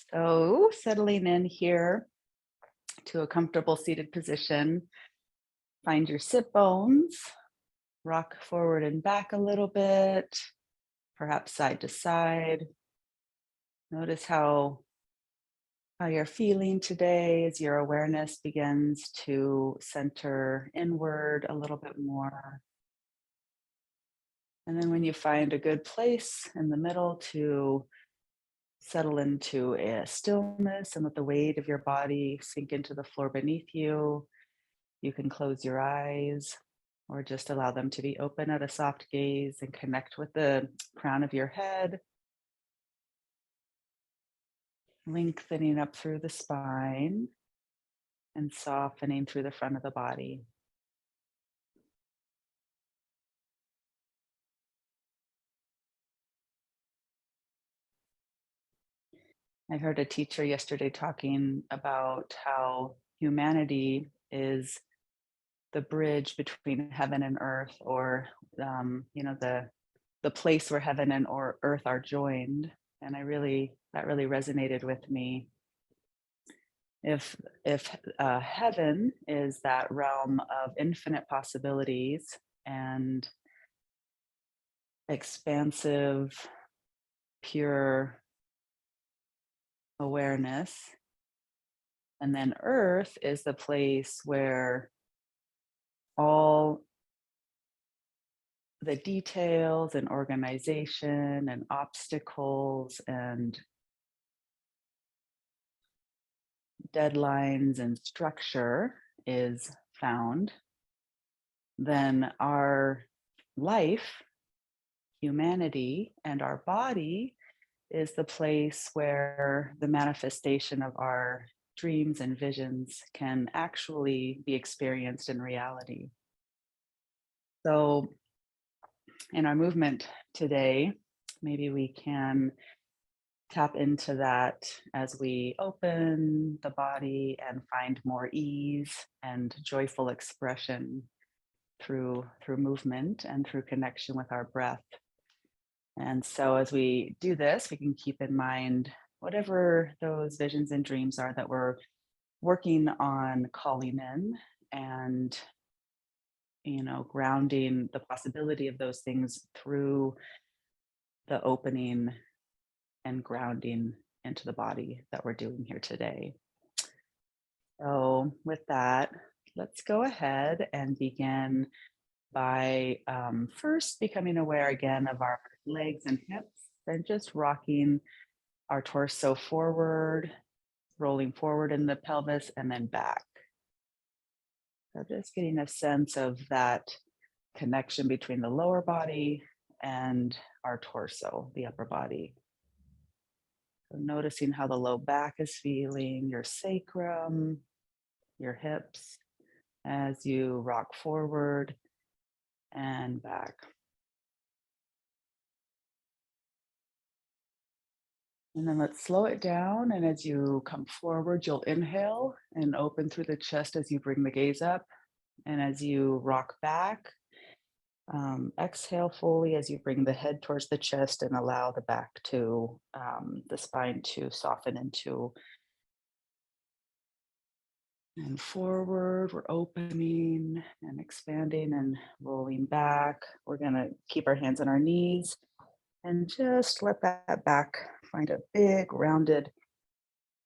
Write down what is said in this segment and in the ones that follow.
So settling in here to a comfortable seated position, find your sit bones, rock forward and back a little bit, perhaps side to side. Notice how you're feeling today as your awareness begins to center inward a little bit more. And then when you find a good place in the middle to settle into a stillness and let the weight of your body sink into the floor beneath you, you can close your eyes or just allow them to be open at a soft gaze and connect with the crown of your head, lengthening up through the spine and softening through the front of the body. I heard a teacher yesterday talking about how humanity is the bridge between heaven and earth, or the place where heaven and or earth are joined. And that really resonated with me. If heaven is that realm of infinite possibilities and expansive, pure awareness, and then earth is the place where all the details and organization and obstacles and deadlines and structure is found, then our life, humanity, and our body is the place where the manifestation of our dreams and visions can actually be experienced in reality. So, in our movement today, maybe we can tap into that as we open the body and find more ease and joyful expression through movement and through connection with our breath. And so as we do this, we can keep in mind whatever those visions and dreams are that we're working on calling in, and grounding the possibility of those things through the opening and grounding into the body that we're doing here today. So with that, let's go ahead and begin by first becoming aware again of our legs and hips, and just rocking our torso forward, rolling forward in the pelvis and then back. So just getting a sense of that connection between the lower body and our torso, the upper body. So noticing how the low back is feeling, your sacrum, your hips, as you rock forward and back. And then let's slow it down. And as you come forward, you'll inhale and open through the chest as you bring the gaze up. And as you rock back, exhale fully as you bring the head towards the chest and allow the back to, the spine to soften into and forward. We're opening and expanding and rolling back. We're going to keep our hands on our knees and just let that back find a big rounded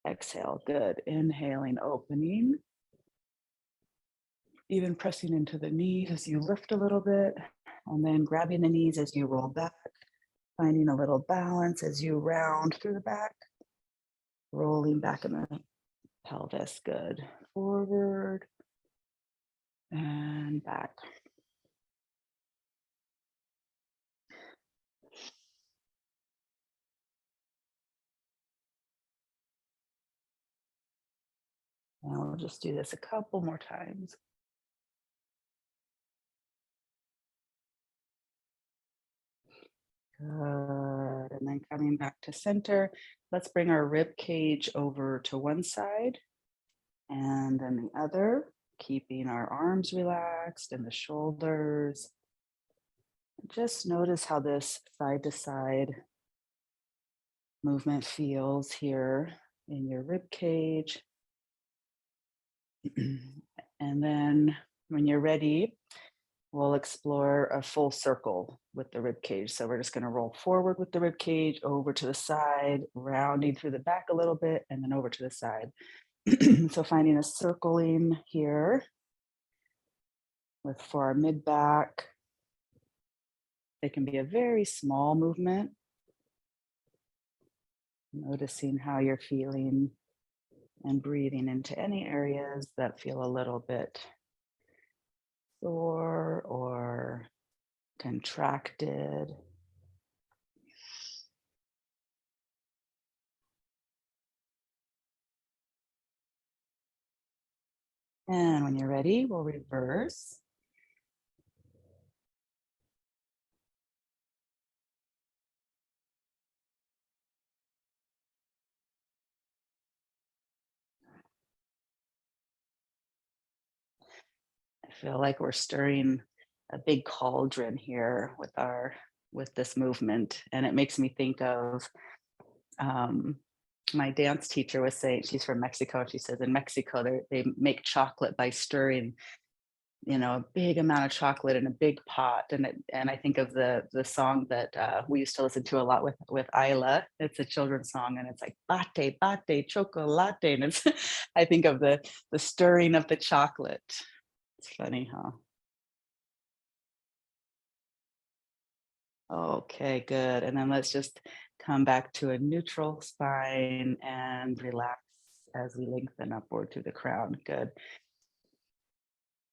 exhale. Good. Inhaling, opening, even pressing into the knees as you lift a little bit, and then grabbing the knees as you roll back, finding a little balance as you round through the back, rolling back in the pelvis. Good. Forward and back. And we'll just do this a couple more times. Good. And then coming back to center, let's bring our rib cage over to one side and then the other, keeping our arms relaxed and the shoulders. Just notice how this side to side movement feels here in your rib cage. And then when you're ready, we'll explore a full circle with the rib cage. So we're just going to roll forward with the rib cage, over to the side, rounding through the back a little bit, and then over to the side. So finding a circling here with for our mid back. It can be a very small movement. Noticing how you're feeling and breathing into any areas that feel a little bit sore or contracted. And when you're ready, we'll reverse. I feel like we're stirring a big cauldron here with this movement, and it makes me think of um, my dance teacher was saying, she's from Mexico, and she says in Mexico they make chocolate by stirring, a big amount of chocolate in a big pot. And I think of the song that we used to listen to a lot with Isla. It's a children's song, and it's like bate bate chocolate, and it's I think of the stirring of the chocolate. It's funny, huh? Okay, good. And then let's just come back to a neutral spine and relax as we lengthen upward through the crown. Good.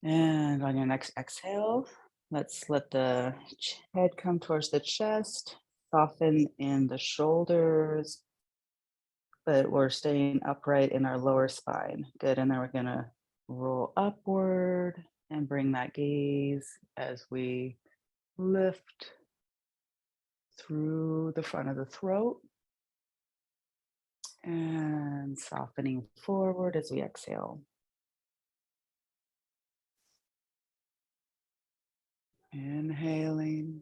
And on your next exhale, let's let the head come towards the chest, soften in the shoulders, but we're staying upright in our lower spine. Good. And then we're going to roll upward and bring that gaze as we lift through the front of the throat and softening forward as we exhale. Inhaling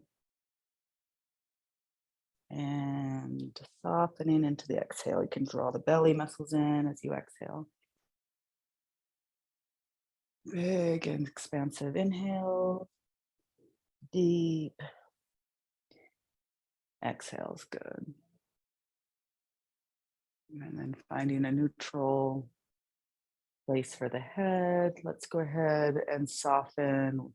and softening into the exhale. You can draw the belly muscles in as you exhale. Big and expansive inhale. Deep exhales. Good. And then finding a neutral place for the head. Let's go ahead and soften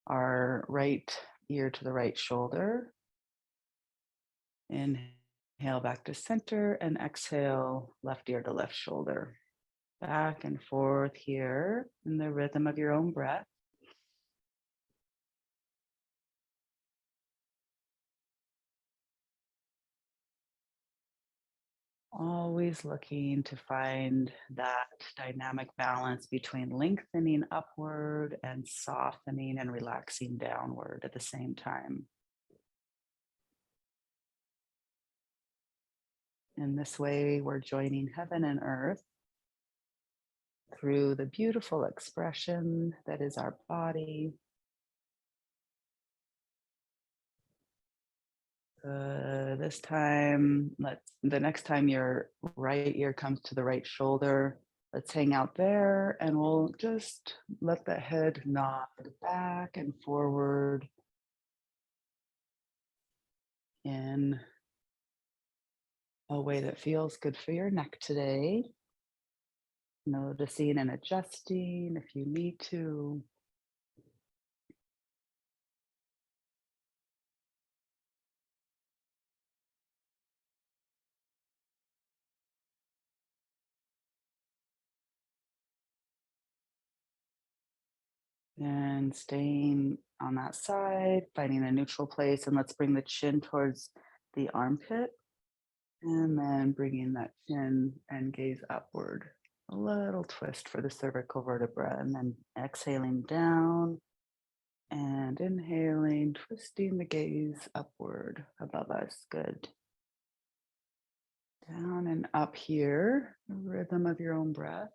our right ear to the right shoulder. Inhale back to center and exhale left ear to left shoulder. Back and forth here in the rhythm of your own breath. Always looking to find that dynamic balance between lengthening upward and softening and relaxing downward at the same time. In this way, we're joining heaven and earth through the beautiful expression that is our body. This time, the next time your right ear comes to the right shoulder, let's hang out there and we'll just let the head nod back and forward in a way that feels good for your neck today. Noticing and adjusting if you need to. And staying on that side, finding a neutral place, and let's bring the chin towards the armpit. And then bringing that chin and gaze upward. A little twist for the cervical vertebra, and then exhaling down and inhaling, twisting the gaze upward above us. Good. Down and up here, the rhythm of your own breath.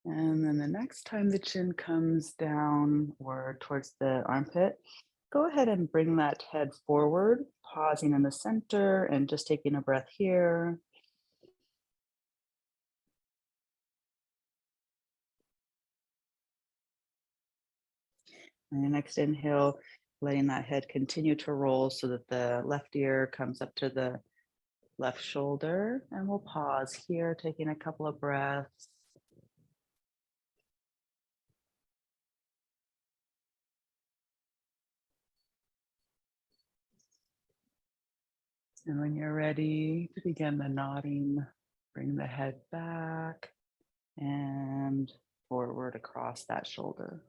And then the next time the chin comes down or towards the armpit, go ahead and bring that head forward, pausing in the center and just taking a breath here. And the next inhale, letting that head continue to roll so that the left ear comes up to the left shoulder. And we'll pause here, taking a couple of breaths. And when you're ready to begin the nodding, bring the head back and forward across that shoulder.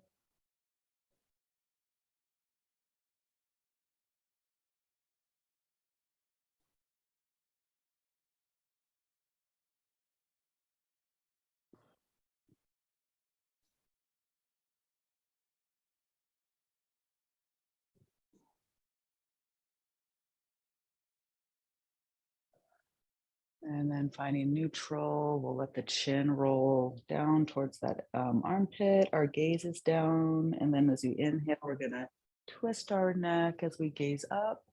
And then finding neutral, we'll let the chin roll down towards that armpit. Our gaze is down. And then as you inhale, we're going to twist our neck as we gaze up.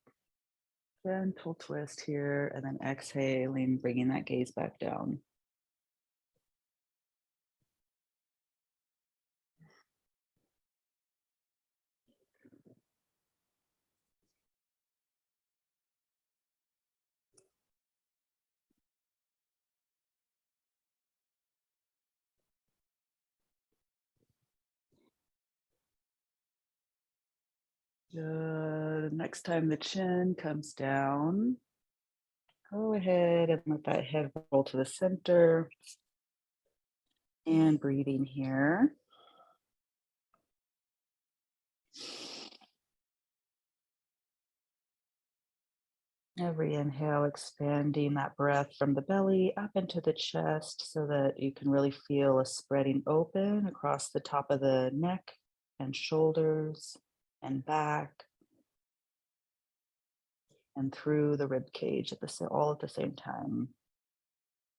Gentle twist here. And then exhaling, bringing that gaze back down. Good. Next time the chin comes down, go ahead and let that head roll to the center. And breathing here. Every inhale, expanding that breath from the belly up into the chest so that you can really feel a spreading open across the top of the neck and shoulders and back and through the rib cage all at the same time.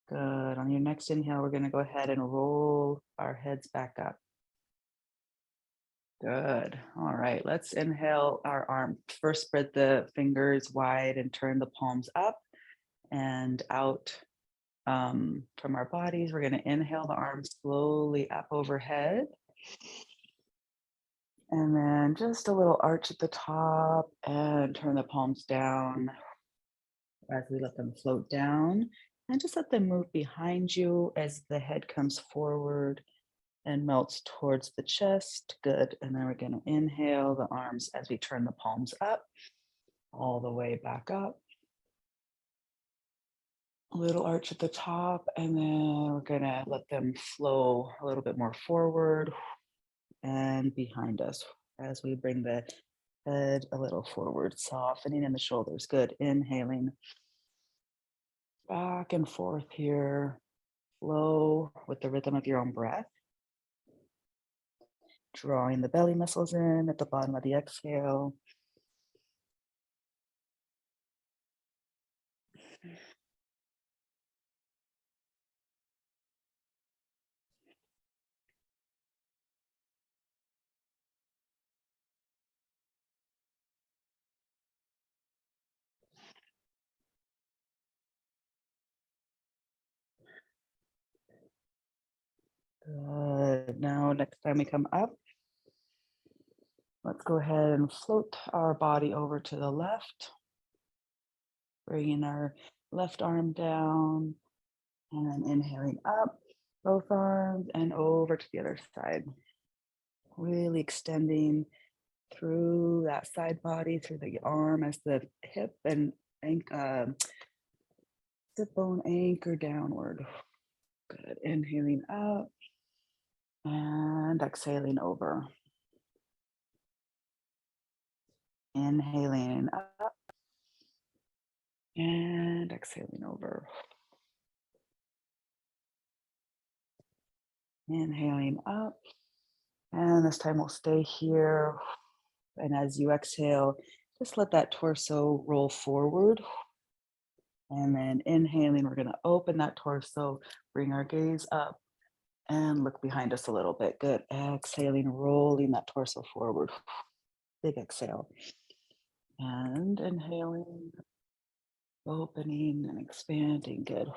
Good. On your next inhale, we're going to go ahead and roll our heads back up. Good. All right. Let's inhale our arm. First, spread the fingers wide and turn the palms up and out from our bodies. We're going to inhale the arms slowly up overhead. And then just a little arch at the top and turn the palms down as we let them float down. And just let them move behind you as the head comes forward and melts towards the chest. Good. And then we're going to inhale the arms as we turn the palms up, all the way back up. A little arch at the top, and then we're going to let them flow a little bit more forward and behind us as we bring the head a little forward, softening in the shoulders. Good. Inhaling back and forth here. Flow with the rhythm of your own breath. Drawing the belly muscles in at the bottom of the exhale. Good. Now, next time we come up, let's go ahead and float our body over to the left, bringing our left arm down and then inhaling up, both arms and over to the other side. Really extending through that side body, through the arm as the hip and sit bone anchor downward. Good. Inhaling up and exhaling over. Inhaling up and exhaling over. Inhaling up. And this time we'll stay here. And as you exhale, just let that torso roll forward. And then inhaling, we're going to open that torso, bring our gaze up And look behind us a little bit. Good. Exhaling, rolling that torso forward. Big exhale. And inhaling, opening and expanding. Good.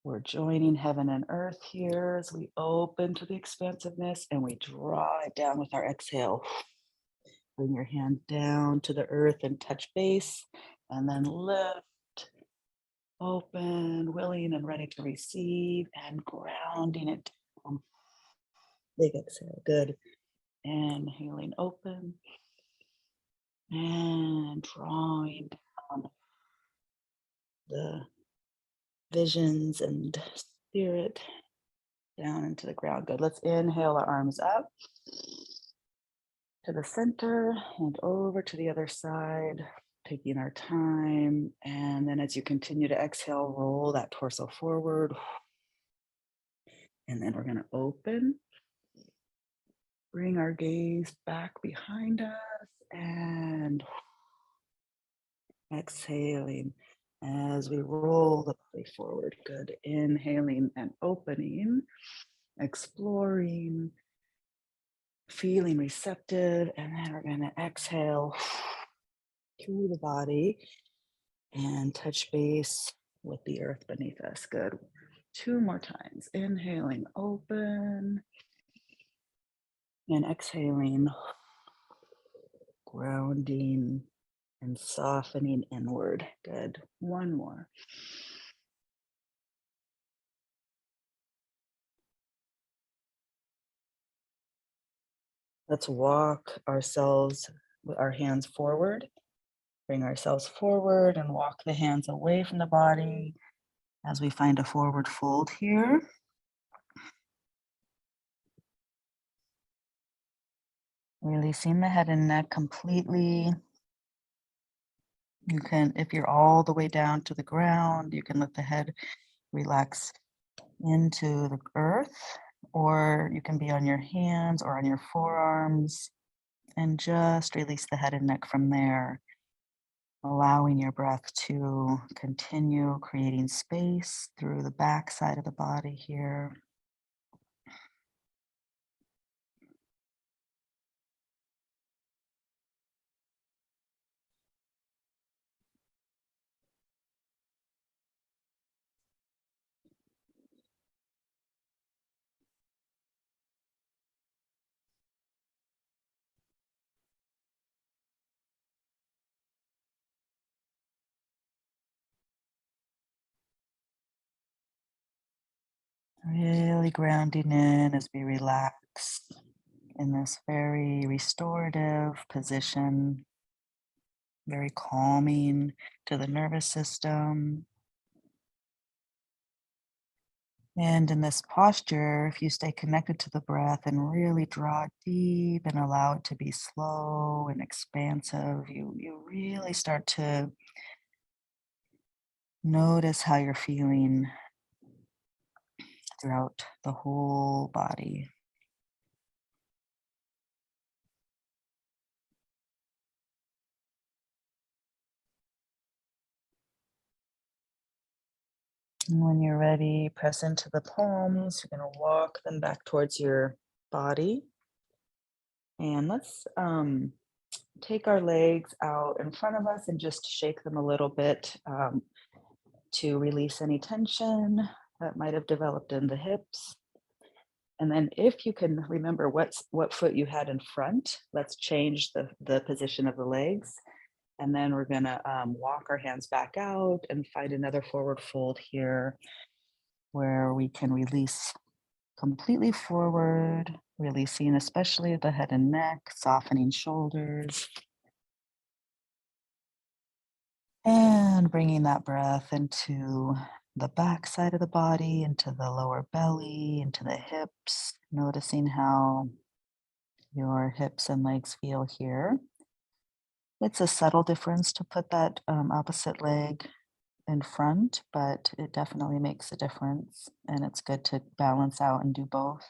We're joining heaven and earth here as we open to the expansiveness and we draw it down with our exhale. Bring your hand down to the earth and touch base, and then lift, open, willing and ready to receive, and grounding it down. Big exhale. Good. Inhaling, open, and drawing down the visions and spirit down into the ground. Good. Let's inhale our arms up to the center and over to the other side, taking our time. And then as you continue to exhale, roll that torso forward. And then we're going to open, bring our gaze back behind us, and exhaling as we roll the body forward. Good. Inhaling and opening, exploring, feeling receptive. And then we're going to exhale through the body and touch base with the earth beneath us. Good. 2 more times. Inhaling, open, and exhaling, grounding and softening inward. Good. 1 more. Let's walk ourselves with our hands forward. Bring ourselves forward and walk the hands away from the body as we find a forward fold here. Releasing the head and neck completely. You can, if you're all the way down to the ground, you can let the head relax into the earth, or you can be on your hands or on your forearms and just release the head and neck from there, allowing your breath to continue creating space through the back side of the body here. Really grounding in as we relax in this very restorative position, very calming to the nervous system. And in this posture, if you stay connected to the breath and really draw deep and allow it to be slow and expansive, you really start to notice how you're feeling throughout the whole body. And when you're ready, press into the palms. You're going to walk them back towards your body. And let's take our legs out in front of us and just shake them a little bit to release any tension that might have developed in the hips. And then if you can remember what foot you had in front, let's change the position of the legs. And then we're gonna walk our hands back out and find another forward fold here where we can release completely forward, releasing especially the head and neck, softening shoulders. And bringing that breath into the back side of the body, into the lower belly, into the hips, noticing how your hips and legs feel here. It's a subtle difference to put that opposite leg in front, but it definitely makes a difference. And it's good to balance out and do both.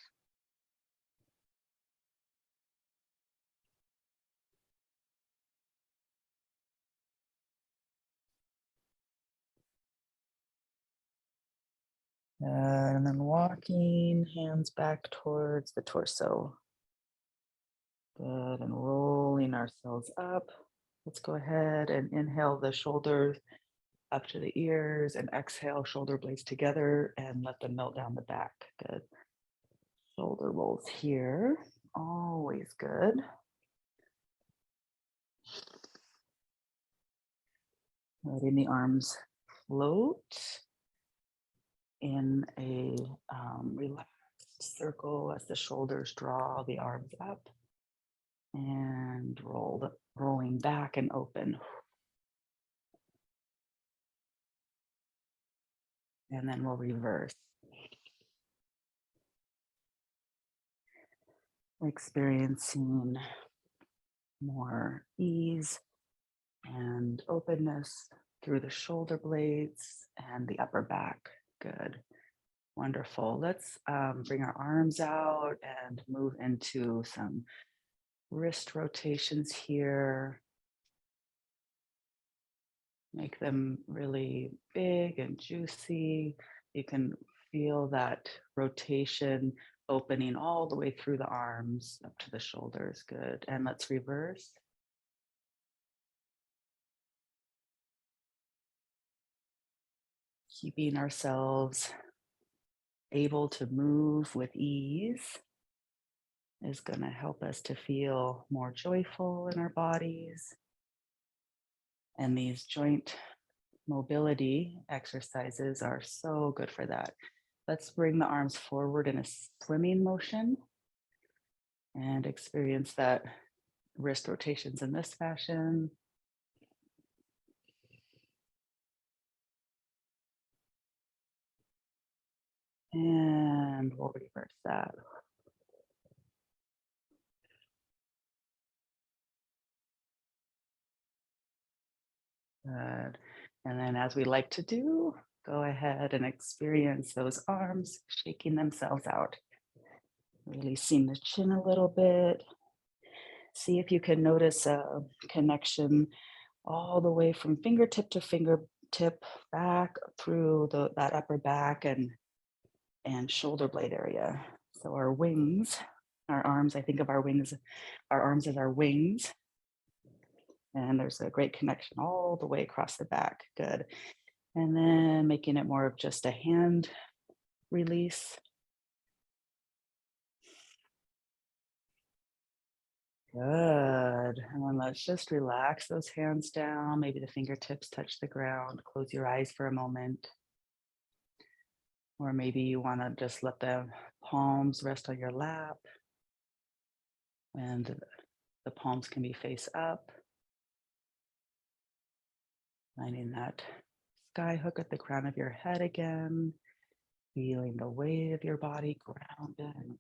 And then walking, hands back towards the torso. Good, and rolling ourselves up. Let's go ahead and inhale the shoulders up to the ears and exhale shoulder blades together and let them melt down the back. Good. Shoulder rolls here. Always good. Letting the arms float in a relaxed circle as the shoulders draw the arms up and rolling back and open. And then we'll reverse. Experiencing more ease and openness through the shoulder blades and the upper back. Good. Wonderful. Let's bring our arms out and move into some wrist rotations here. Make them really big and juicy. You can feel that rotation opening all the way through the arms up to the shoulders. Good. And let's reverse. Keeping ourselves able to move with ease is going to help us to feel more joyful in our bodies. And these joint mobility exercises are so good for that. Let's bring the arms forward in a swimming motion and experience that wrist rotations in this fashion. And we'll reverse that. Good. And then, as we like to do, go ahead and experience those arms shaking themselves out. Releasing the chin a little bit. See if you can notice a connection all the way from fingertip to fingertip back through that upper back and shoulder blade area. So our wings, our arms, I think of our arms as our wings. And there's a great connection all the way across the back. Good. And then making it more of just a hand release. Good. And then let's just relax those hands down. Maybe the fingertips touch the ground. Close your eyes for a moment. Or maybe you want to just let the palms rest on your lap. And the palms can be face up. Finding that sky hook at the crown of your head again. Feeling the weight of your body grounded.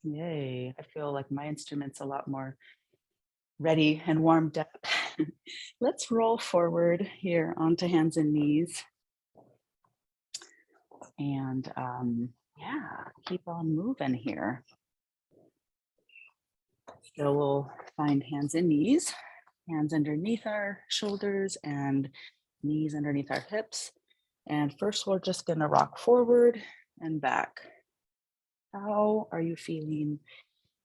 Yay. I feel like my instrument's a lot more ready and warmed up. Let's roll forward here onto hands and knees. And yeah, keep on moving here. So we'll find hands and knees, hands underneath our shoulders and knees underneath our hips. And first, we're just going to rock forward and back. How are you feeling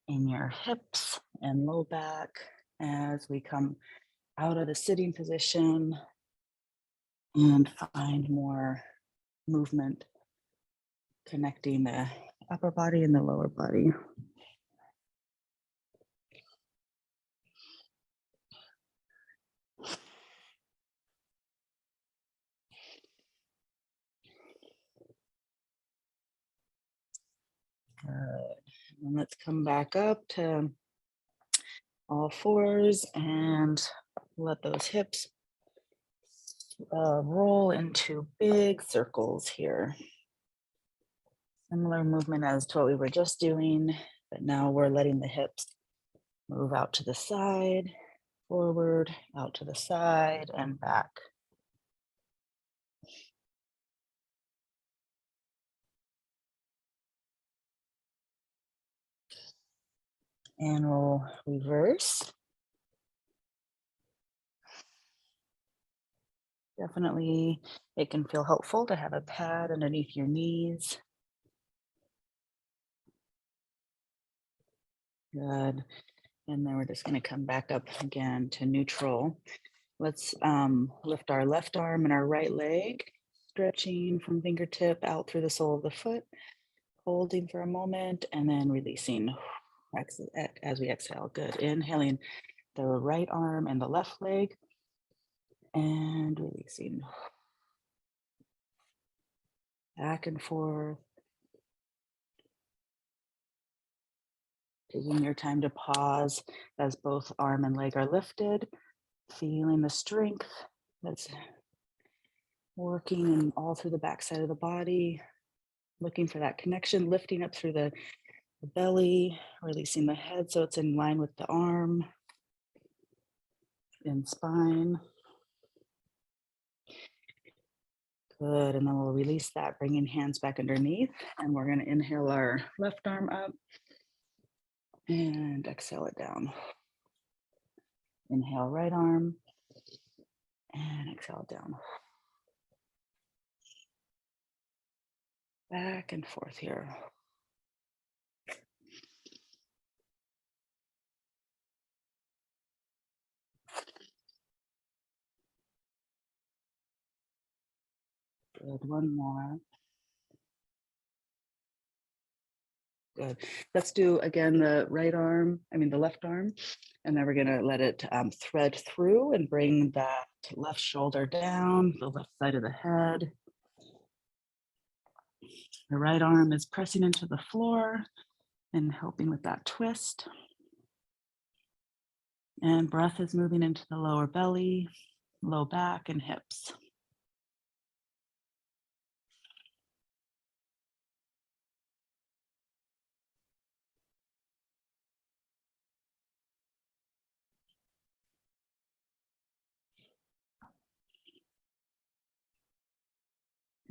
in your hips and low back as we come out of the sitting position and find more movement connecting the upper body and the lower body? Good. And let's come back up to all fours and let those hips roll into big circles here. Similar movement as to what we were just doing, but now we're letting the hips move out to the side, forward, out to the side, and back. And we'll reverse. Definitely, it can feel helpful to have a pad underneath your knees. Good. And then we're just going to come back up again to neutral. Let's lift our left arm and our right leg, stretching from fingertip out through the sole of the foot, holding for a moment, and then releasing as we exhale. Good. Inhaling the right arm and the left leg, and releasing back and forth. Taking your time to pause as both arm and leg are lifted, feeling the strength that's working all through the backside of the body, looking for that connection, lifting up through the belly, releasing the head so it's in line with the arm and spine. Good, and then we'll release that, bringing hands back underneath, and we're gonna inhale our left arm up and exhale it down. Inhale right arm and exhale down. Back and forth here. Good, one more. Good. Let's do again the the left arm, and then we're gonna let it thread through and bring that left shoulder down, the left side of the head. The right arm is pressing into the floor and helping with that twist. And breath is moving into the lower belly, low back, and hips.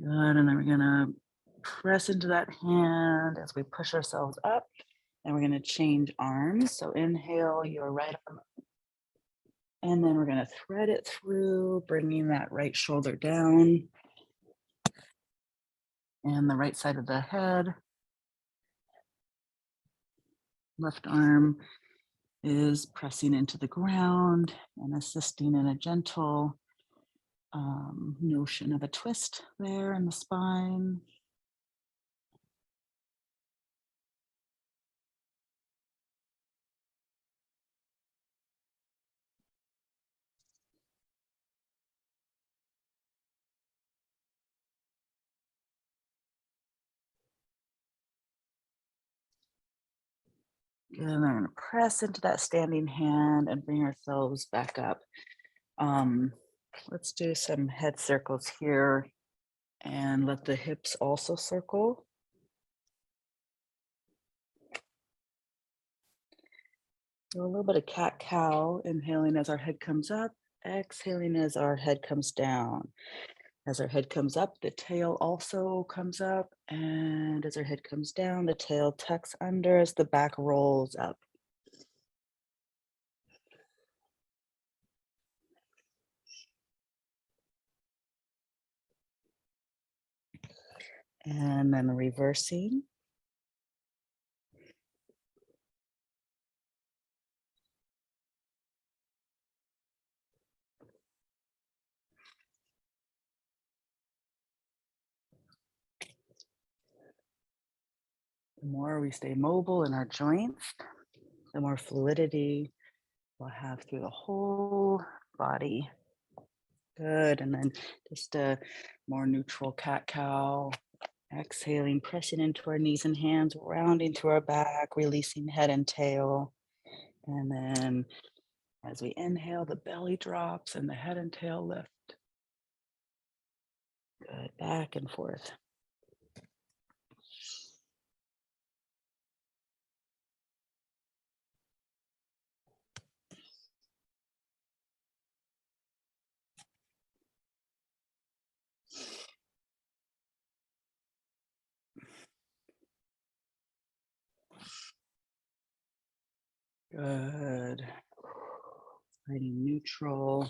Good, and then we're gonna press into that hand as we push ourselves up, and we're gonna change arms. So inhale your right arm, and then we're gonna thread it through, bringing that right shoulder down, and the right side of the head. Left arm is pressing into the ground and assisting in a gentle notion of a twist there in the spine. And then we're going to press into that standing hand and bring ourselves back up. Um, let's do some head circles here and let the hips also circle. Do a little bit of cat-cow, inhaling as our head comes up, exhaling as our head comes down. As our head comes up, the tail also comes up, and as our head comes down, the tail tucks under as the back rolls up. And then reversing. The more we stay mobile in our joints, the more fluidity we'll have through the whole body. Good. And then just a more neutral cat-cow. Exhaling, pressing into our knees and hands, rounding to our back, releasing head and tail. And then as we inhale, the belly drops and the head and tail lift. Good. Back and forth. Good. Finding neutral.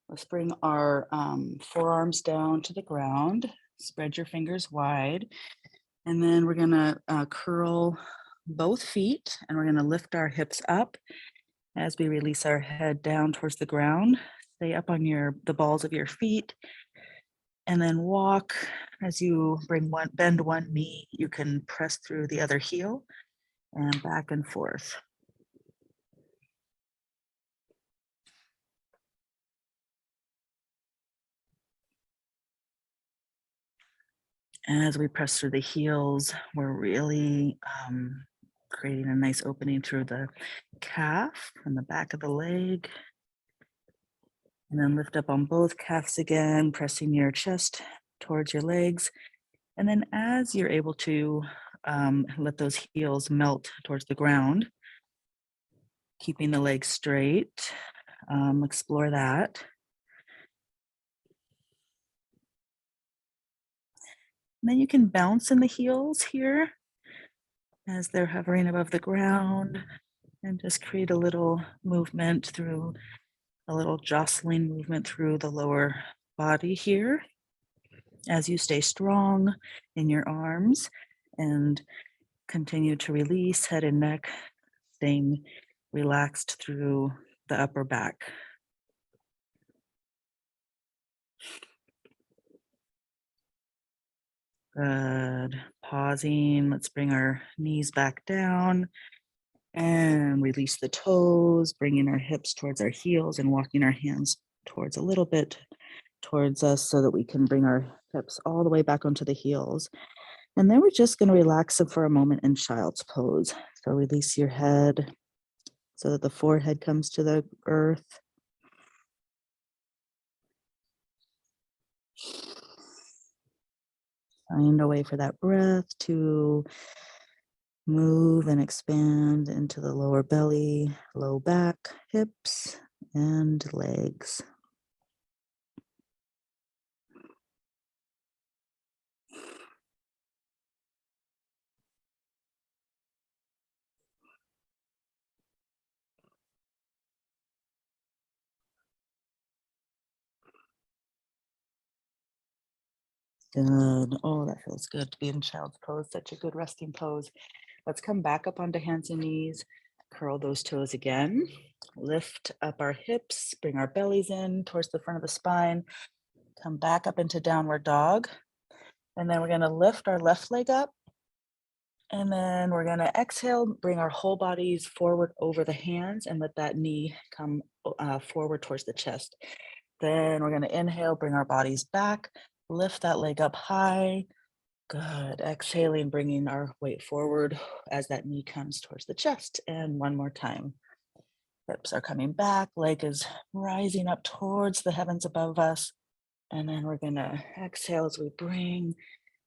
Let's bring our forearms down to the ground. Spread your fingers wide. And then we're going to curl both feet, and we're going to lift our hips up as we release our head down towards the ground. Stay up on the balls of your feet, and then walk. As you bend one knee, you can press through the other heel and back and forth. As we press through the heels, we're really creating a nice opening through the calf and the back of the leg. And then lift up on both calves again, pressing your chest towards your legs. And then as you're able to let those heels melt towards the ground, keeping the legs straight, explore that. And then you can bounce in the heels here as they're hovering above the ground, and just create a little movement through a little jostling movement through the lower body here as you stay strong in your arms and continue to release head and neck, staying relaxed through the upper back. Good. Pausing. Let's bring our knees back down and release the toes, bringing our hips towards our heels and walking our hands towards a little bit towards us so that we can bring our hips all the way back onto the heels. And then we're just going to relax them for a moment in child's pose. So release your head so that the forehead comes to the earth. Find a way for that breath to move and expand into the lower belly, low back, hips, and legs. Good. Oh, that feels good to be in child's pose. Such a good resting pose. Let's come back up onto hands and knees. Curl those toes again. Lift up our hips. Bring our bellies in towards the front of the spine. Come back up into downward dog. And then we're going to lift our left leg up. And then we're going to exhale, bring our whole bodies forward over the hands and let that knee come forward towards the chest. Then we're going to inhale, bring our bodies back, lift that leg up high. Good. Exhaling, bringing our weight forward as that knee comes towards the chest. And one more time. Hips are coming back, leg is rising up towards the heavens above us. And then we're going to exhale as we bring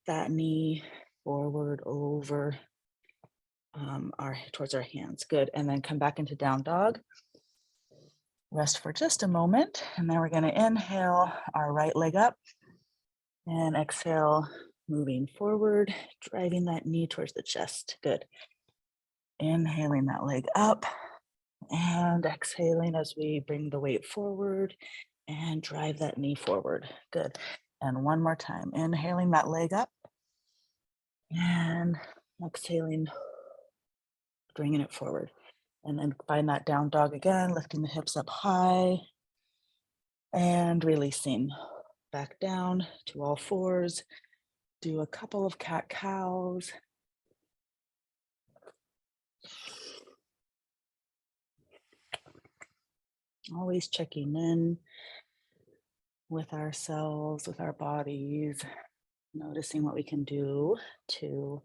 that knee forward over towards our hands. Good. And then come back into down dog. Rest for just a moment. And then we're going to inhale our right leg up and exhale, moving forward, driving that knee towards the chest. Good. Inhaling that leg up and exhaling as we bring the weight forward and drive that knee forward. Good. And one more time. Inhaling that leg up and exhaling, bringing it forward. And then find that down dog again, lifting the hips up high and releasing back down to all fours. Do a couple of cat-cows. Always checking in with ourselves, with our bodies, noticing what we can do to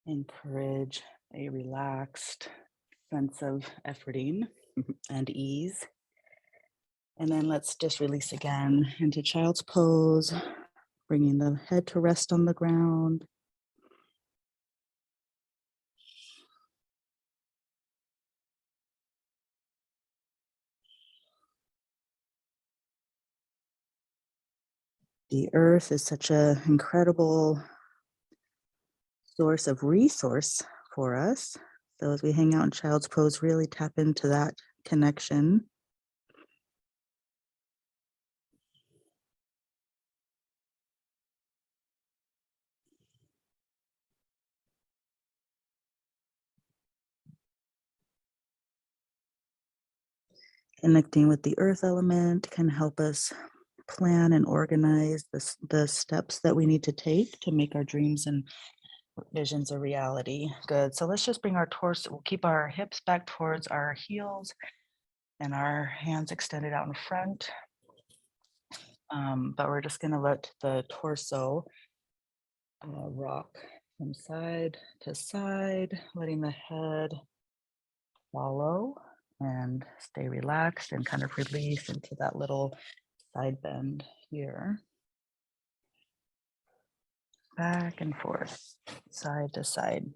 encourage a relaxed sense of efforting and ease. And then let's just release again into child's pose, bringing the head to rest on the ground. The earth is such an incredible source of resource for us. So as we hang out in child's pose, really tap into that connection. Connecting with the earth element can help us plan and organize the steps that we need to take to make our dreams and visions a reality. Good. So let's just bring our torso, we'll keep our hips back towards our heels and our hands extended out in front. But we're just going to let the torso rock from side to side, letting the head follow and stay relaxed and kind of release into that little side bend here. Back and forth, side to side.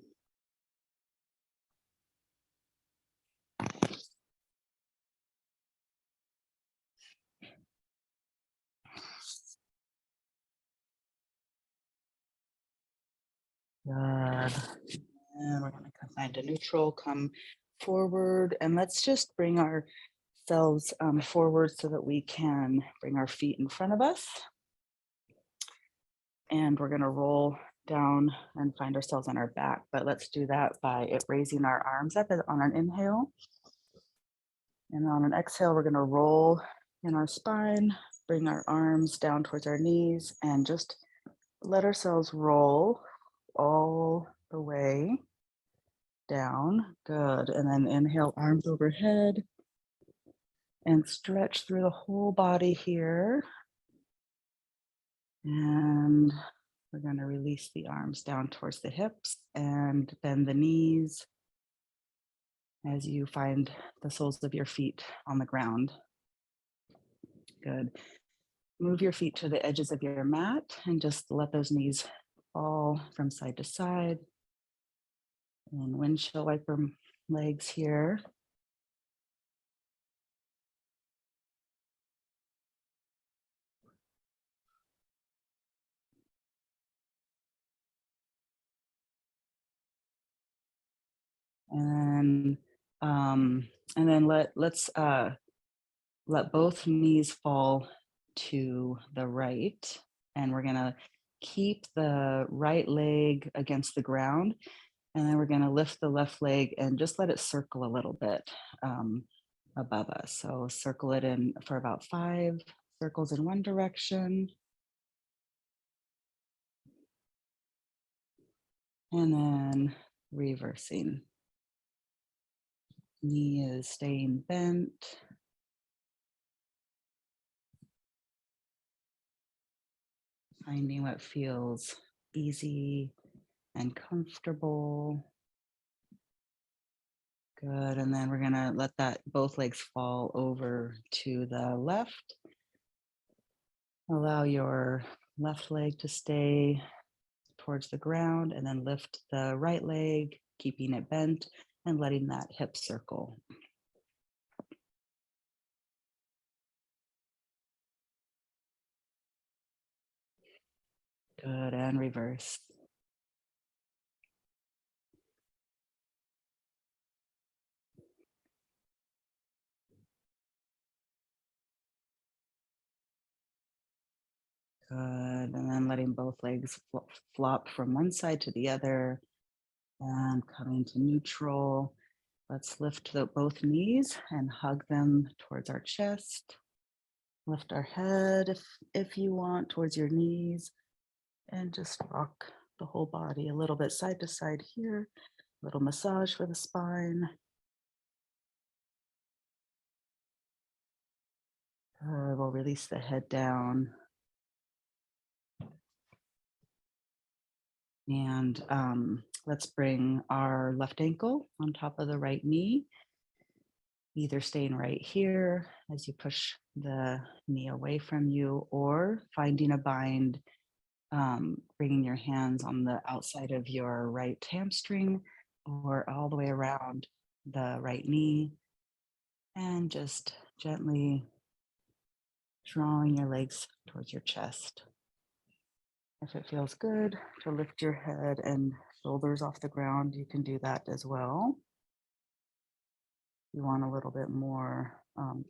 Good. And we're going to find a neutral, come forward, and let's just bring ourselves forward so that we can bring our feet in front of us. And we're going to roll down and find ourselves on our back, but let's do that by raising our arms up on an inhale. And on an exhale, we're going to roll in our spine, bring our arms down towards our knees, and just let ourselves roll all the way down. Good. And then inhale, arms overhead, and stretch through the whole body here. And we're going to release the arms down towards the hips and bend the knees as you find the soles of your feet on the ground. Good. Move your feet to the edges of your mat and just let those knees fall from side to side. And windshield wiper legs here. And then let's let both knees fall to the right, and we're gonna keep the right leg against the ground, and then we're gonna lift the left leg and just let it circle a little bit above us. So circle it in for about 5 circles in one direction, and then reversing. Knee is staying bent. Finding what feels easy and comfortable. Good. And then we're going to let both legs fall over to the left. Allow your left leg to stay towards the ground, and then lift the right leg, keeping it bent and letting that hip circle. Good. And reverse. Good. And then letting both legs flop from one side to the other and coming to neutral. Let's lift both knees and hug them towards our chest. Lift our head if you want towards your knees, and just rock the whole body a little bit side to side here. Little massage for the spine. We'll release the head down. And let's bring our left ankle on top of the right knee, either staying right here as you push the knee away from you, or finding a bind, bringing your hands on the outside of your right hamstring or all the way around the right knee, and just gently drawing your legs towards your chest. If it feels good to lift your head and shoulders off the ground, you can do that as well. You want a little bit more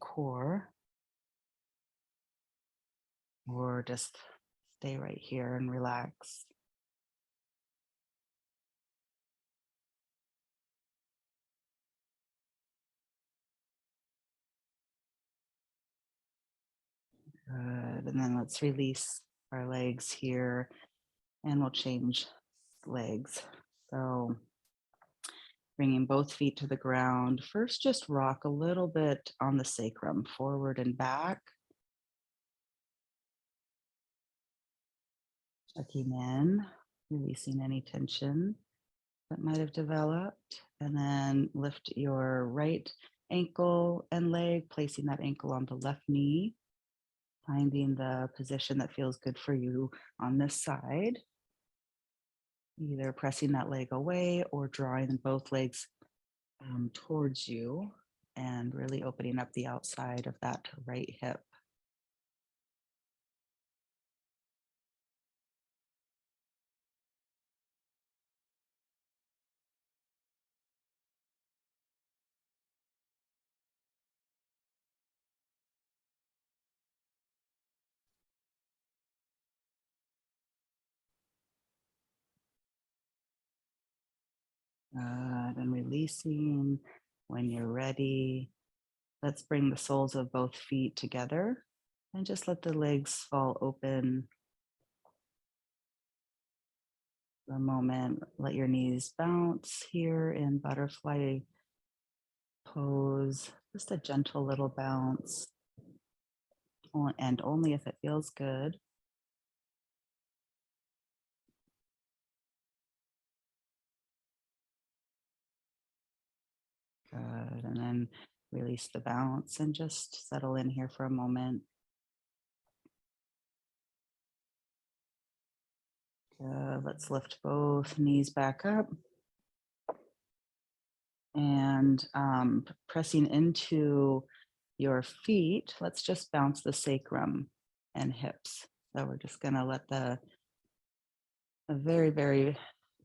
core, or just stay right here and relax. Good. And then let's release our legs here and we'll change legs. So bringing both feet to the ground. First, just rock a little bit on the sacrum, forward and back, checking in, releasing any tension that might have developed. And then lift your right ankle and leg, placing that ankle on the left knee, finding the position that feels good for you on this side, either pressing that leg away or drawing both legs towards you and really opening up the outside of that right hip. And releasing when you're ready. Let's bring the soles of both feet together and just let the legs fall open for a moment. Let your knees bounce here in butterfly pose, just a gentle little bounce, and only if it feels good. Good. And then release the bounce and just settle in here for a moment. Good. Let's lift both knees back up and pressing into your feet. Let's just bounce the sacrum and hips. So we're just going to let a very, very,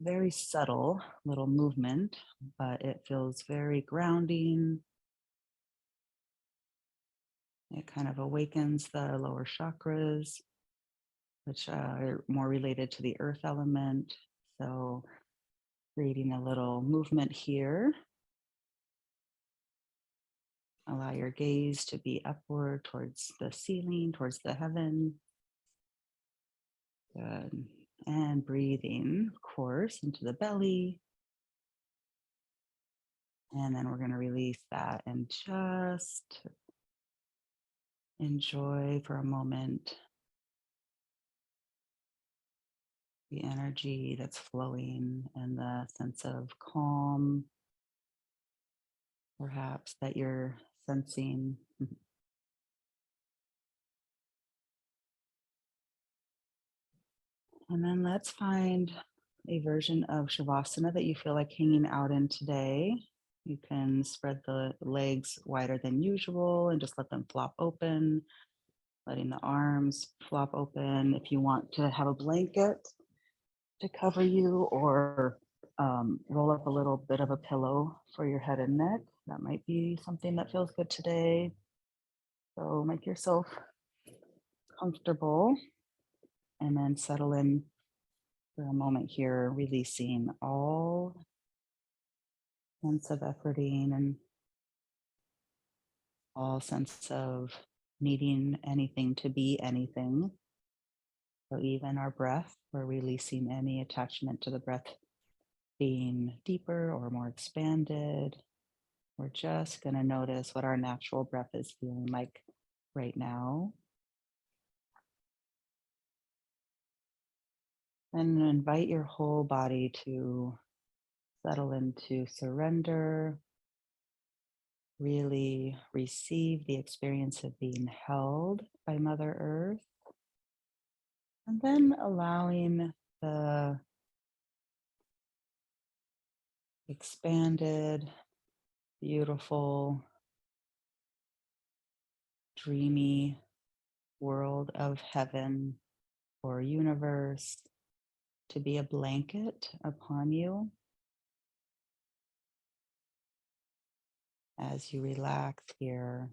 very subtle little movement, but it feels very grounding. It kind of awakens the lower chakras, which are more related to the earth element. So creating a little movement here. Allow your gaze to be upward towards the ceiling, towards the heaven. Good. And breathing, of course, into the belly. And then we're going to release that and just enjoy for a moment the energy that's flowing and the sense of calm, perhaps, that you're sensing. And then let's find a version of Shavasana that you feel like hanging out in today. You can spread the legs wider than usual and just let them flop open, letting the arms flop open. If you want to have a blanket to cover you, or roll up a little bit of a pillow for your head and neck, that might be something that feels good today. So make yourself comfortable and then settle in for a moment here, releasing all sense of efforting and all sense of needing anything to be anything. So even our breath, we're releasing any attachment to the breath being deeper or more expanded. We're just going to notice what our natural breath is feeling like right now. And invite your whole body to settle into surrender. Really receive the experience of being held by Mother Earth. And then allowing the expanded, beautiful, dreamy world of heaven or universe to be a blanket upon you. as you relax here.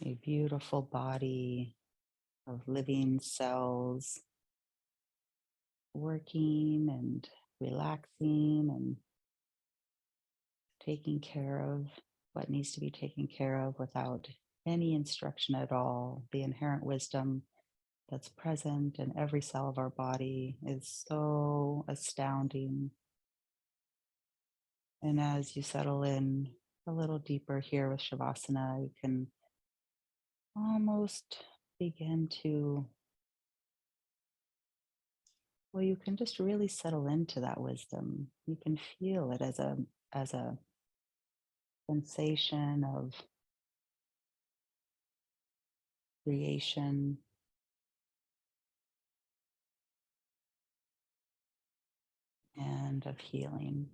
A beautiful body of living cells working and relaxing and taking care of what needs to be taken care of without any instruction at all. The inherent wisdom that's present in every cell of our body is so astounding. And as you settle in a little deeper here with Shavasana, you can almost begin to, well, you can just really settle into that wisdom. You can feel it as a sensation of creation and of healing.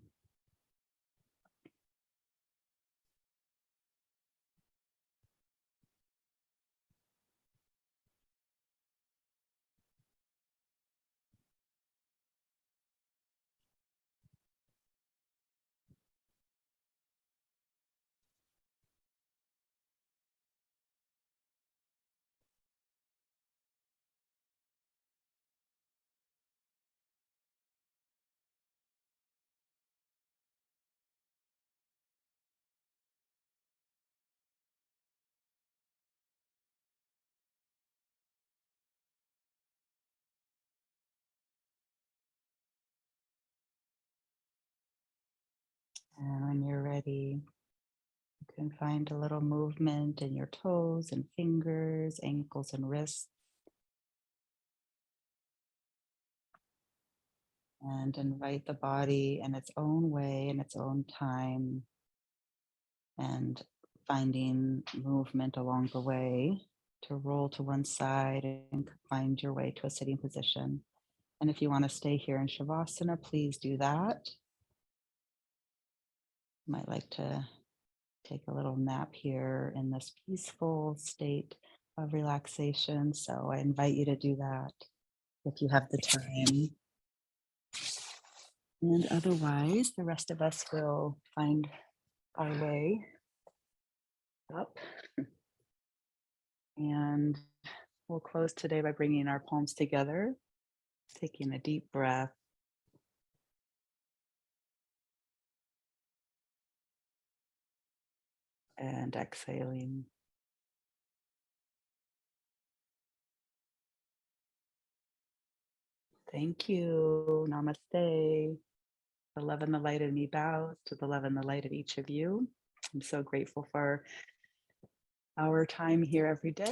And when you're ready, you can find a little movement in your toes and fingers, ankles and wrists, and invite the body in its own way, in its own time, and finding movement along the way to roll to one side and find your way to a sitting position. And if you want to stay here in Shavasana, please do that. You might like to take a little nap here in this peaceful state of relaxation. So I invite you to do that if you have the time. And otherwise, the rest of us will find our way up. And we'll close today by bringing our palms together, taking a deep breath. And exhaling. Thank you. Namaste. The love and the light in me bows to the love and the light of each of you. I'm so grateful for our time here every day.